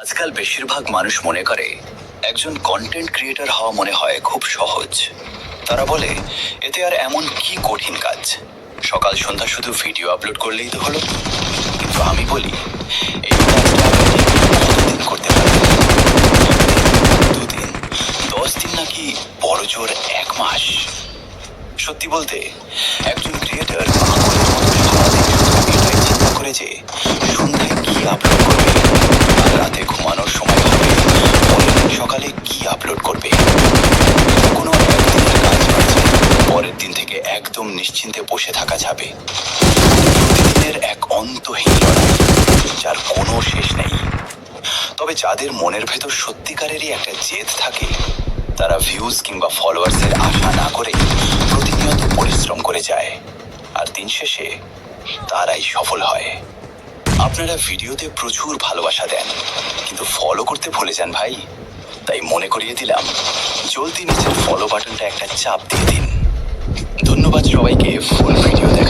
আজকাল বেশিরভাগ মানুষ মনে করে একজন কন্টেন্ট ক্রিয়েটর হওয়া মনে হয় খুব সহজ। তারা বলে এতে আর এমন কি কঠিন কাজ, সকাল সন্ধ্যা শুধু ভিডিও আপলোড করলেই তো হলো। কিন্তু আমি বলি এই কাজটা আপনি কতদিন করতে পারবেন? 2 দিন, 10 দিন, নাকি বড় জোর 1 মাস? সত্যি বলতে একজন ক্রিয়েটর পাগলের মতো সারাদিন শুধু এটাই চিন্তা করে যে সন্ধ্যায় কি আপলোড করবে আর রাতে ঘুমানোর সময় হবে পরের দিন সকালে কি আপলোড করবে। কোনো একদিনের কাজ নয় যে পরের দিন থেকে একদম নিশ্চিন্তে বসে থাকা যাবে। প্রতিদিনের এক অন্তহীন লড়াই, যার কোনো শেষ নেই। তবে যাদের মনের ভেতর সত্যিকারেরই একটা জেদ থাকে, তারা ভিউজ কিংবা ফলোয়ার্সের আশা না করে প্রতিনিয়ত পরিশ্রম করে যায়, আর দিন শেষে তারাই সফল হয়। আপনারা ভিডিওতে প্রচুর ভালোবাসা দেন, কিন্তু ফলো করতে ভুলে যান ভাই। তাই মনে করিয়ে দিলাম, জলদি নিচের ফলো বাটনটা একটা চাপ দিয়ে দিন। ধন্যবাদ সবাইকে ফুল ভিডিও দেখার